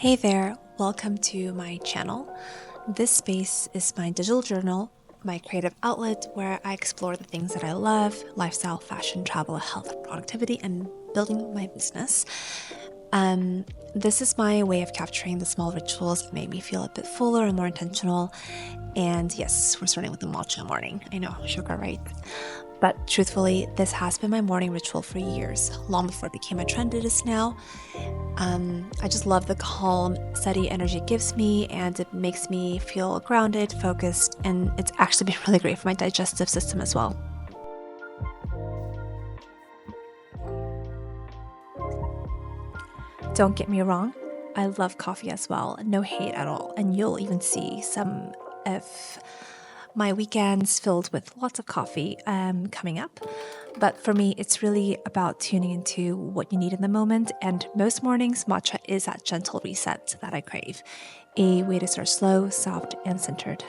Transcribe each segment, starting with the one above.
Hey there, welcome to my channel. This space is my digital journal, my creative outlet where I explore the things that I love: lifestyle, fashion, travel, health, productivity, and building my business. This is my way of capturing the small rituals that make me feel a bit fuller and more intentional. And yes, we're starting with the matcha morning. I know, sugar, right? But truthfully, this has been my morning ritual for years, long before it became a trend it is now. I just love the calm, steady energy it gives me, and it makes me feel grounded, focused, and it's actually been really great for my digestive system as well. Don't get me wrong, I love coffee as well, no hate at all, and you'll even see some of my weekends filled with lots of coffee coming up. But for me, it's really about tuning into what you need in the moment, and most mornings, matcha is that gentle reset that I crave, a way to start slow, soft, and centered.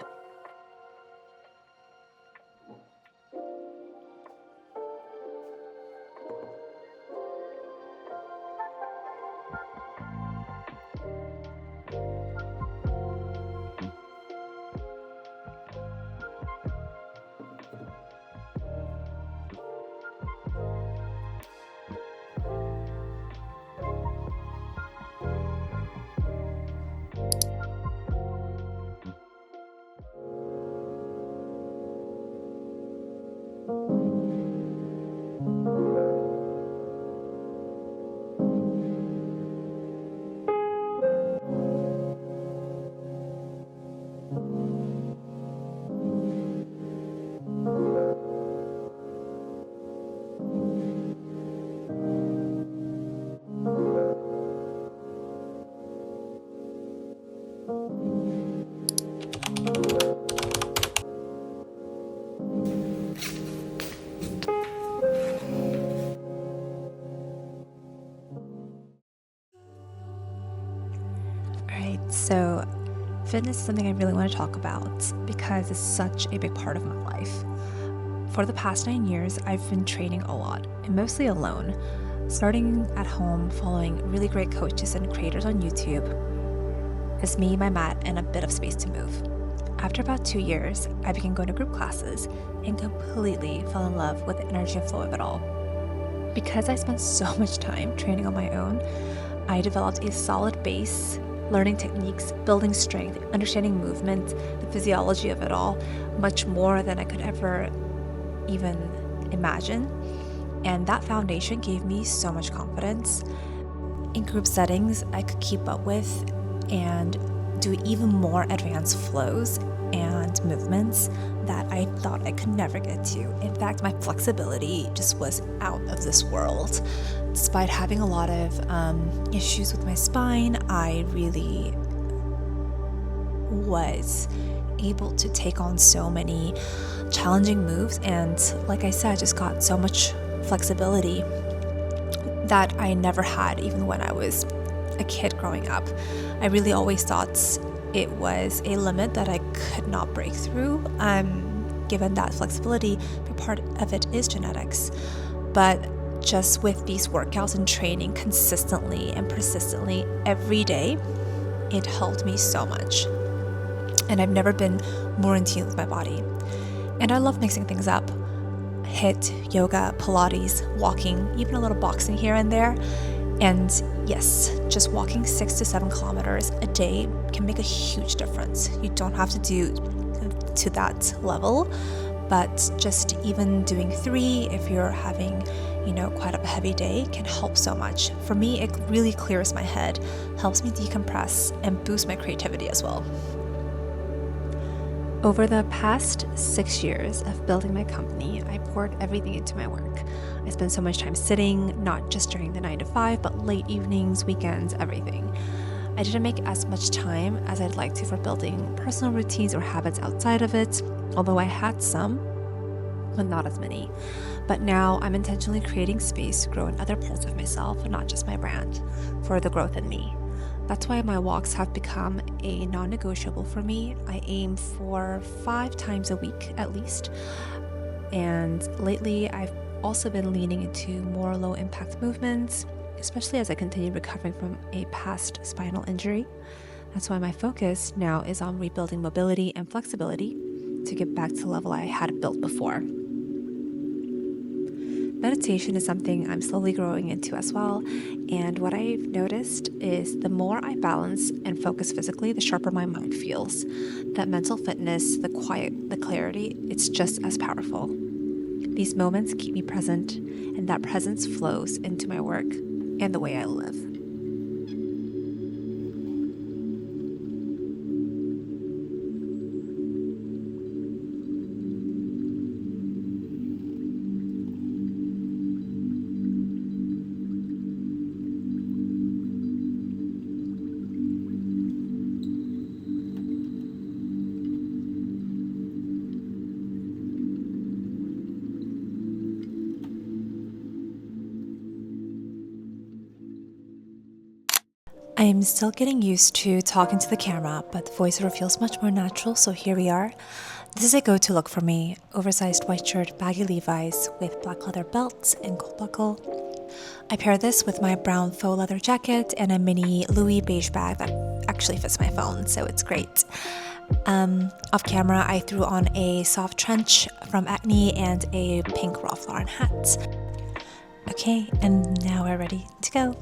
Alright, so fitness is something I really want to talk about because it's such a big part of my life. For the past 9 years, I've been training a lot, and mostly alone, starting at home, following really great coaches and creators on YouTube. It's me, my mat, and a bit of space to move. After about 2 years, I began going to group classes and completely fell in love with the energy and flow of it all. Because I spent so much time training on my own, I developed a solid base, learning techniques, building strength, understanding movement, the physiology of it all, much more than I could ever even imagine. And that foundation gave me so much confidence. In group settings, I could keep up with and do even more advanced flows and movements that I thought I could never get to. In fact, my flexibility just was out of this world. Despite having a lot of issues with my spine, I really was able to take on so many challenging moves, and like I said, I just got so much flexibility that I never had even when I was a kid growing up. I really always thought it was a limit that I could not break through, given that flexibility, a part of it is genetics. But just with these workouts and training consistently and persistently every day, it helped me so much. And I've never been more in tune with my body. And I love mixing things up. HIIT, yoga, Pilates, walking, even a little boxing here and there. And yes, just walking 6 to 7 kilometers a day can make a huge difference. You don't have to do to that level, but just even doing 3 if you're having, quite a heavy day can help so much. For me, it really clears my head, helps me decompress, and boost my creativity as well. Over the past 6 years of building my company, I poured everything into my work. I spent so much time sitting, not just during the 9 to 5, but late evenings, weekends, everything. I didn't make as much time as I'd like to for building personal routines or habits outside of it, although I had some, but not as many. But now I'm intentionally creating space to grow in other parts of myself, not just my brand, for the growth in me. That's why my walks have become a non-negotiable for me. I aim for 5 times a week at least. And lately, I've also been leaning into more low-impact movements, especially as I continue recovering from a past spinal injury. That's why my focus now is on rebuilding mobility and flexibility to get back to the level I had built before. Meditation is something I'm slowly growing into as well, and what I've noticed is the more I balance and focus physically, the sharper my mind feels. That mental fitness, the quiet, the clarity, it's just as powerful. These moments keep me present, and that presence flows into my work and the way I live. I am still getting used to talking to the camera, but the voiceover feels much more natural, so here we are. This is a go-to look for me: oversized white shirt, baggy Levi's with black leather belts and gold buckle. I pair this with my brown faux leather jacket and a mini Louis beige bag that actually fits my phone, so it's great. Off camera, I threw on a soft trench from Acne and a pink Ralph Lauren hat. Okay, and now we're ready to go.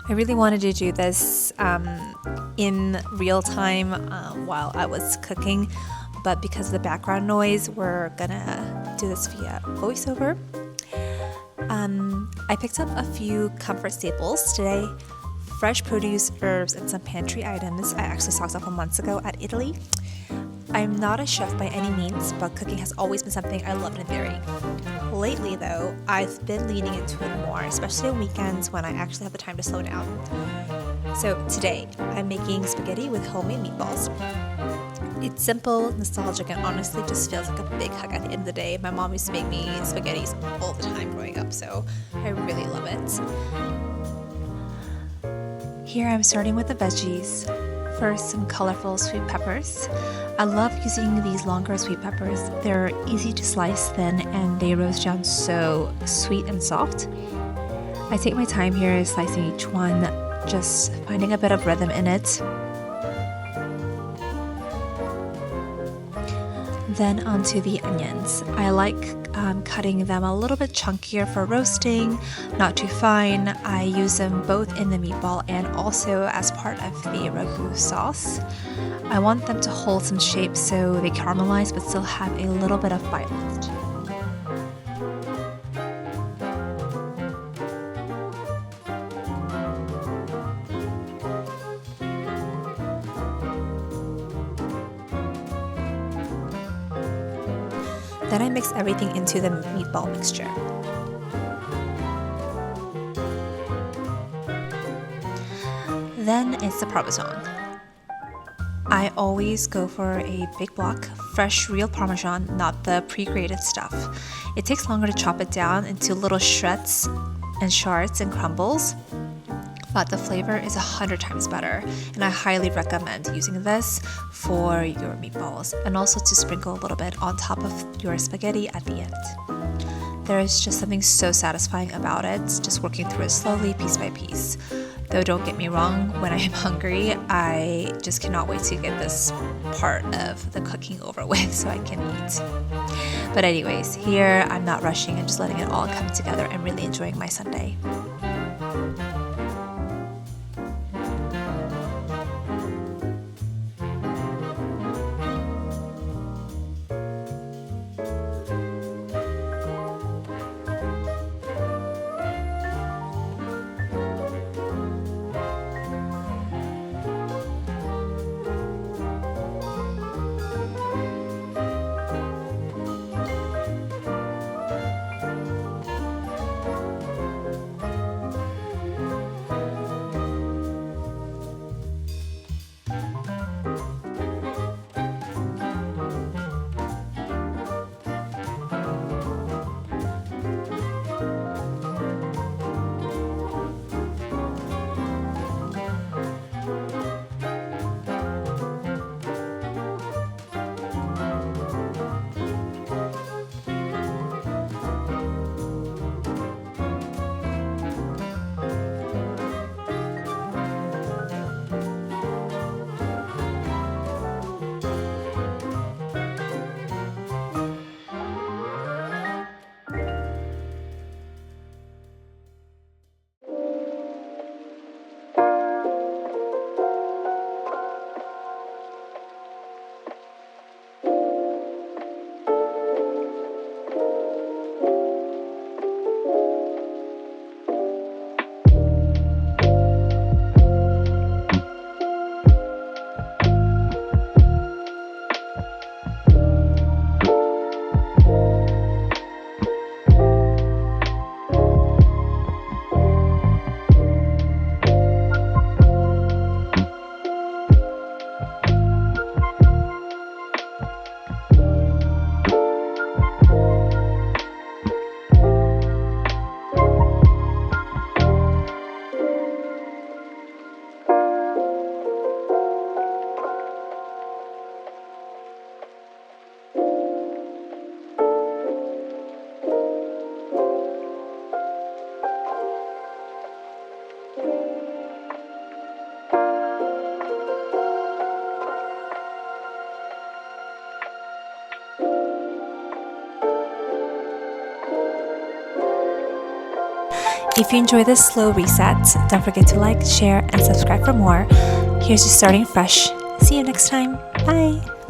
I really wanted to do this in real time while I was cooking, but because of the background noise, we're gonna do this via voiceover. I picked up a few comfort staples today: fresh produce, herbs, and some pantry items I actually stocked up months ago at Italy. I'm not a chef by any means, but cooking has always been something I loved in theory. Lately, though, I've been leaning into it more, especially on weekends when I actually have the time to slow down. So today, I'm making spaghetti with homemade meatballs. It's simple, nostalgic, and honestly just feels like a big hug at the end of the day. My mom used to make me spaghettis all the time growing up, so I really love it. Here I'm starting with the veggies. First, some colorful sweet peppers. I love using these longer sweet peppers. They're easy to slice thin and they roast down so sweet and soft. I take my time here slicing each one, just finding a bit of rhythm in it. Then onto the onions. I like cutting them a little bit chunkier for roasting, not too fine. I use them both in the meatball and also as part of the ragu sauce. I want them to hold some shape so they caramelize but still have a little bit of bite left. Then I mix everything into the meatball mixture. Then it's the Parmesan. I always go for a big block, fresh real Parmesan, not the pre-grated stuff. It takes longer to chop it down into little shreds and shards and crumbles, but the flavor is 100 times better, and I highly recommend using this for your meatballs and also to sprinkle a little bit on top of your spaghetti at the end. There is just something so satisfying about it, just working through it slowly, piece by piece. Though don't get me wrong, when I am hungry, I just cannot wait to get this part of the cooking over with so I can eat. But anyways, here I'm not rushing and just letting it all come together and really enjoying my Sunday. If you enjoy this slow reset, don't forget to like, share, and subscribe for more. Here's to starting fresh. See you next time. Bye.